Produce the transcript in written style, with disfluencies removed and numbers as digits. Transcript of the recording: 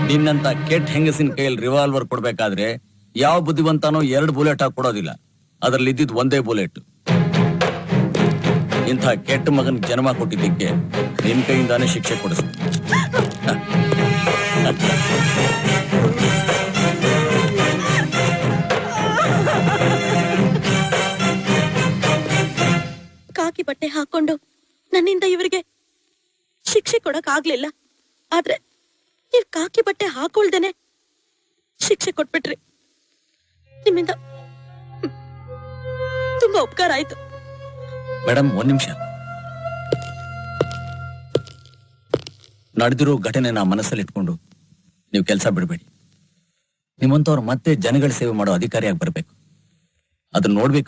ನಿನ್ನಂತ ಕೆಟ್ಟ ಹೆಂಗಸಿನ ಕೈಯಲ್ಲಿ ರಿವಾಲ್ವರ್ ಕೊಡ್ಬೇಕಾದ್ರೆ ಯಾವ ಬುದ್ಧಿವಂತನೋ 2 ಬುಲೆಟ್ ಹಾಕಿ ಕೊಡೋದಿಲ್ಲ. ಅದರಲ್ಲಿ ಇದ್ದಿದ್ ಒಂದೇ ಬುಲೆಟ್. ಇಂಥ ಕೆಟ್ಟ ಮಗನ್ ಜನ್ಮ ಕೊಟ್ಟಿದ್ದಕ್ಕೆ ನಿನ್ ಕೈಯಿಂದಾನೇ ಶಿಕ್ಷೆ ಕೊಡಿಸ್ತೀನಿ. ಕಾಕಿ ಬಟ್ಟೆ ಹಾಕೊಂಡು ನನ್ನಿಂದ ಇವರಿಗೆ ಶಿಕ್ಷೆ ಕೊಡಕ್ ಆಗ್ಲಿಲ್ಲ. ಆದ್ರೆ ನೀವ್ ಕಾಕಿ ಬಟ್ಟೆ ಹಾಕೊಳ್ದೇನೆ ಶಿಕ್ಷೆ ಕೊಟ್ಬಿಟ್ರಿ. ನಿಮ್ಮಿಂದ ತುಂಬಾ ಉಪಕಾರ ಆಯ್ತು. ಮೇಡಮ್, 1 ನಿಮಿಷ. ನಡೆದಿರೋ ಘಟನೆನ ಮನಸ್ಸಲ್ಲಿ ಇಟ್ಕೊಂಡು ನೀವು ಕೆಲಸ ಬಿಡಬೇಡಿ. ನಿಮ್ಮಂತವ್ರು ಮತ್ತೆ ಜನಗಳ ಸೇವೆ ಮಾಡೋ ಅಧಿಕಾರಿಯಾಗಿ ಬರ್ಬೇಕು. ಅದನ್ನ ನೋಡ್ಬೇಕು.